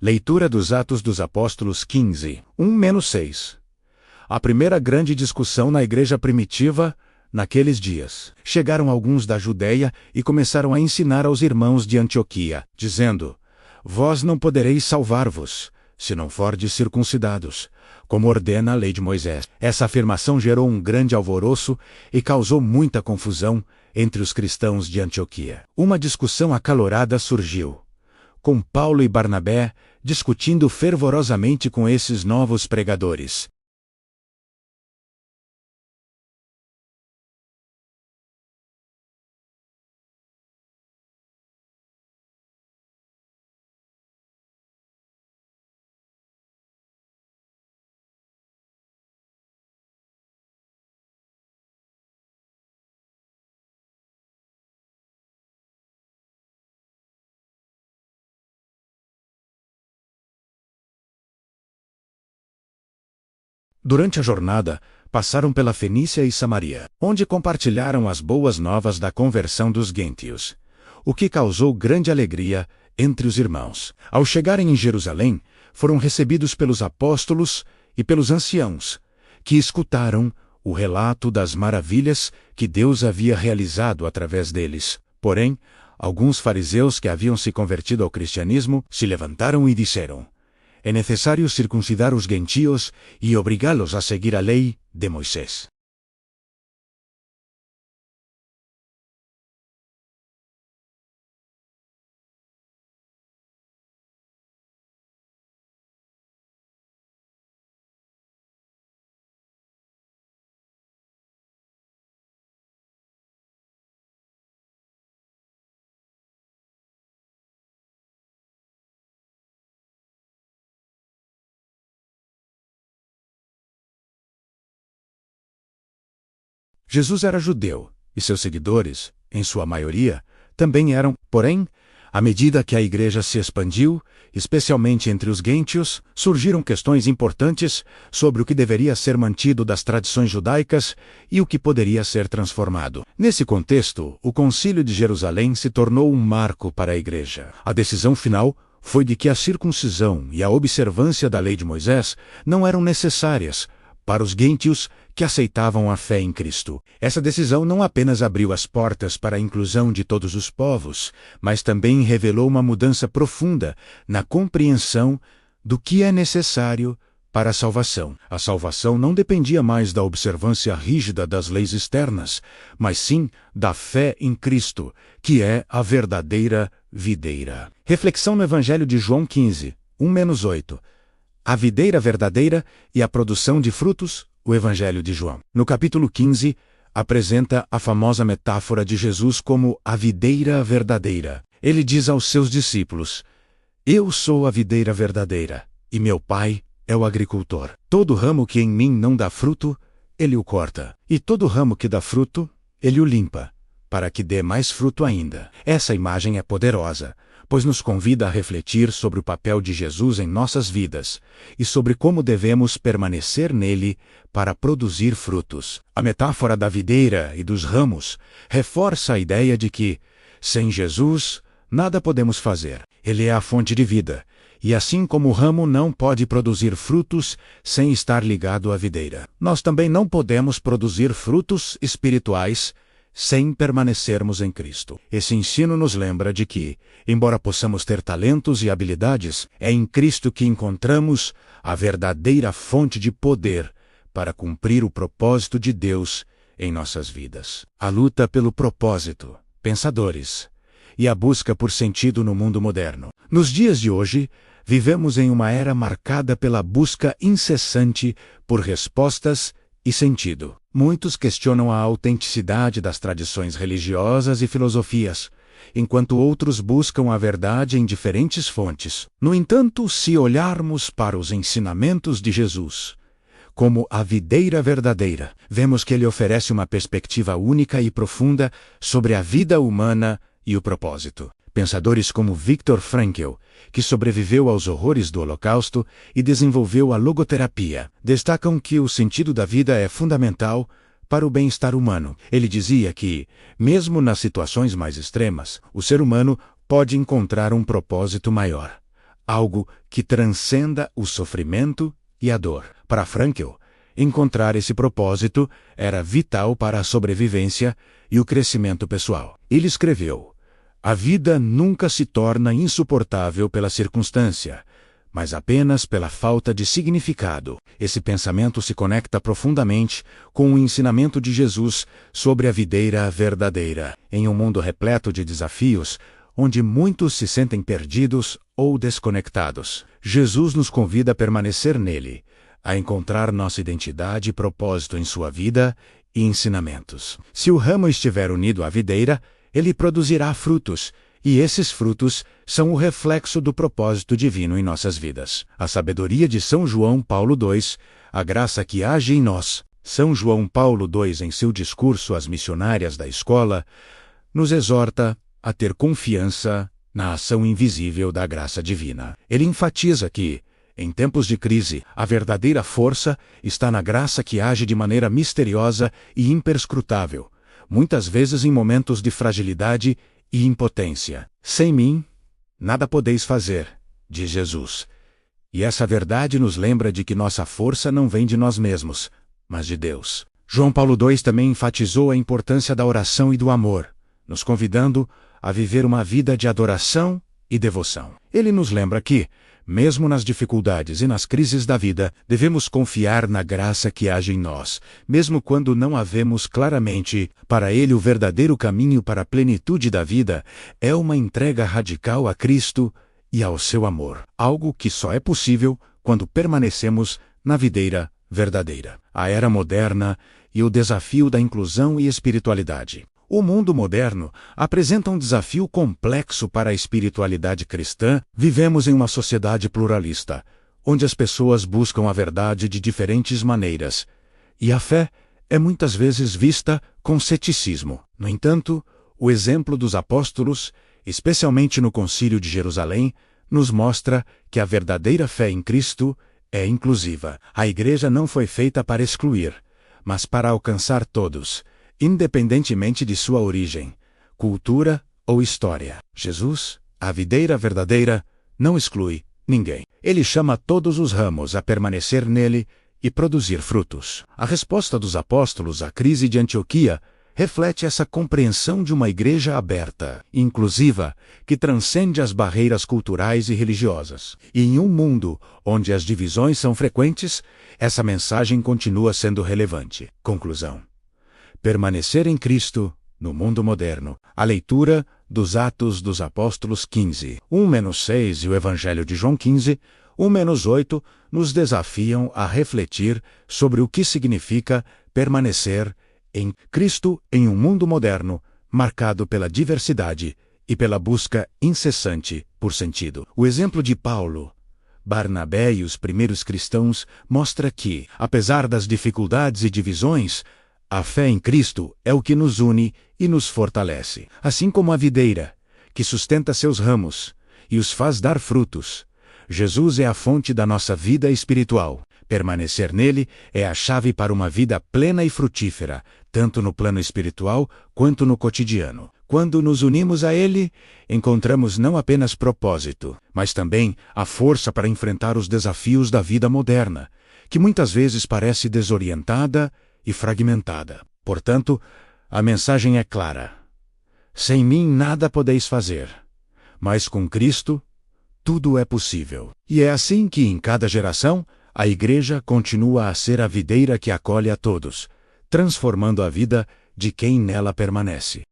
Leitura dos Atos dos Apóstolos 15, 1-6. A primeira grande discussão na igreja primitiva, naqueles dias. Chegaram alguns da Judeia e começaram a ensinar aos irmãos de Antioquia, dizendo: Vós não podereis salvar-vos, se não fordes circuncidados, como ordena a lei de Moisés. Essa afirmação gerou um grande alvoroço e causou muita confusão entre os cristãos de Antioquia. Uma discussão acalorada surgiu, com Paulo e Barnabé discutindo fervorosamente com esses novos pregadores. Durante a jornada, passaram pela Fenícia e Samaria, onde compartilharam as boas novas da conversão dos gentios, o que causou grande alegria entre os irmãos. Ao chegarem em Jerusalém, foram recebidos pelos apóstolos e pelos anciãos, que escutaram o relato das maravilhas que Deus havia realizado através deles. Porém, alguns fariseus que haviam se convertido ao cristianismo se levantaram e disseram: É necessário circuncidar os gentios e obrigá-los a seguir a lei de Moisés. Jesus era judeu, e seus seguidores, em sua maioria, também eram. Porém, à medida que a igreja se expandiu, especialmente entre os gentios, surgiram questões importantes sobre o que deveria ser mantido das tradições judaicas e o que poderia ser transformado. Nesse contexto, o Concílio de Jerusalém se tornou um marco para a igreja. A decisão final foi de que a circuncisão e a observância da lei de Moisés não eram necessárias para os gentios que aceitavam a fé em Cristo. Essa decisão não apenas abriu as portas para a inclusão de todos os povos, mas também revelou uma mudança profunda na compreensão do que é necessário para a salvação. A salvação não dependia mais da observância rígida das leis externas, mas sim da fé em Cristo, que é a verdadeira videira. Reflexão no Evangelho de João 15, 1-8. A videira verdadeira e a produção de frutos, o Evangelho de João. No capítulo 15, apresenta a famosa metáfora de Jesus como a videira verdadeira. Ele diz aos seus discípulos: Eu sou a videira verdadeira, e meu Pai é o agricultor. Todo ramo que em mim não dá fruto, ele o corta. E todo ramo que dá fruto, ele o limpa, para que dê mais fruto ainda. Essa imagem é poderosa, pois nos convida a refletir sobre o papel de Jesus em nossas vidas e sobre como devemos permanecer nele para produzir frutos. A metáfora da videira e dos ramos reforça a ideia de que, sem Jesus, nada podemos fazer. Ele é a fonte de vida, e assim como o ramo não pode produzir frutos sem estar ligado à videira, nós também não podemos produzir frutos espirituais sem permanecermos em Cristo. Esse ensino nos lembra de que, embora possamos ter talentos e habilidades, é em Cristo que encontramos a verdadeira fonte de poder para cumprir o propósito de Deus em nossas vidas. A luta pelo propósito, pensadores, e a busca por sentido no mundo moderno. Nos dias de hoje, vivemos em uma era marcada pela busca incessante por respostas e sentido. Muitos questionam a autenticidade das tradições religiosas e filosofias, enquanto outros buscam a verdade em diferentes fontes. No entanto, se olharmos para os ensinamentos de Jesus como a videira verdadeira, vemos que ele oferece uma perspectiva única e profunda sobre a vida humana e o propósito. Pensadores como Viktor Frankl, que sobreviveu aos horrores do Holocausto e desenvolveu a logoterapia, destacam que o sentido da vida é fundamental para o bem-estar humano. Ele dizia que, mesmo nas situações mais extremas, o ser humano pode encontrar um propósito maior: algo que transcenda o sofrimento e a dor. Para Frankl, encontrar esse propósito era vital para a sobrevivência e o crescimento pessoal. Ele escreveu: "A vida nunca se torna insuportável pela circunstância, mas apenas pela falta de significado." Esse pensamento se conecta profundamente com o ensinamento de Jesus sobre a videira verdadeira. Em um mundo repleto de desafios, onde muitos se sentem perdidos ou desconectados, Jesus nos convida a permanecer nele, a encontrar nossa identidade e propósito em sua vida e ensinamentos. Se o ramo estiver unido à videira, ele produzirá frutos, e esses frutos são o reflexo do propósito divino em nossas vidas. A sabedoria de São João Paulo II, a graça que age em nós. São João Paulo II, em seu discurso às missionárias da escola, nos exorta a ter confiança na ação invisível da graça divina. Ele enfatiza que, em tempos de crise, a verdadeira força está na graça que age de maneira misteriosa e imperscrutável, muitas vezes em momentos de fragilidade e impotência. "Sem mim, nada podeis fazer", diz Jesus. E essa verdade nos lembra de que nossa força não vem de nós mesmos, mas de Deus. João Paulo II também enfatizou a importância da oração e do amor, nos convidando a viver uma vida de adoração e devoção. Ele nos lembra que, mesmo nas dificuldades e nas crises da vida, devemos confiar na graça que age em nós, mesmo quando não a vemos claramente. Para ele, o verdadeiro caminho para a plenitude da vida é uma entrega radical a Cristo e ao seu amor, algo que só é possível quando permanecemos na videira verdadeira. A era moderna e o desafio da inclusão e espiritualidade. O mundo moderno apresenta um desafio complexo para a espiritualidade cristã. Vivemos em uma sociedade pluralista, onde as pessoas buscam a verdade de diferentes maneiras, e a fé é muitas vezes vista com ceticismo. No entanto, o exemplo dos apóstolos, especialmente no Concílio de Jerusalém, nos mostra que a verdadeira fé em Cristo é inclusiva. A Igreja não foi feita para excluir, mas para alcançar todos, independentemente de sua origem, cultura ou história. Jesus, a videira verdadeira, não exclui ninguém. Ele chama todos os ramos a permanecer nele e produzir frutos. A resposta dos apóstolos à crise de Antioquia reflete essa compreensão de uma igreja aberta, inclusiva, que transcende as barreiras culturais e religiosas. E em um mundo onde as divisões são frequentes, essa mensagem continua sendo relevante. Conclusão: permanecer em Cristo no mundo moderno. A leitura dos Atos dos Apóstolos 15, 1-6 e o Evangelho de João 15, 1-8, nos desafiam a refletir sobre o que significa permanecer em Cristo em um mundo moderno, marcado pela diversidade e pela busca incessante por sentido. O exemplo de Paulo, Barnabé e os primeiros cristãos mostra que, apesar das dificuldades e divisões, a fé em Cristo é o que nos une e nos fortalece. Assim como a videira, que sustenta seus ramos e os faz dar frutos, Jesus é a fonte da nossa vida espiritual. Permanecer nele é a chave para uma vida plena e frutífera, tanto no plano espiritual quanto no cotidiano. Quando nos unimos a ele, encontramos não apenas propósito, mas também a força para enfrentar os desafios da vida moderna, que muitas vezes parece desorientada e fragmentada. Portanto, a mensagem é clara: sem mim nada podeis fazer, mas com Cristo tudo é possível. E é assim que, em cada geração, a Igreja continua a ser a videira que acolhe a todos, transformando a vida de quem nela permanece.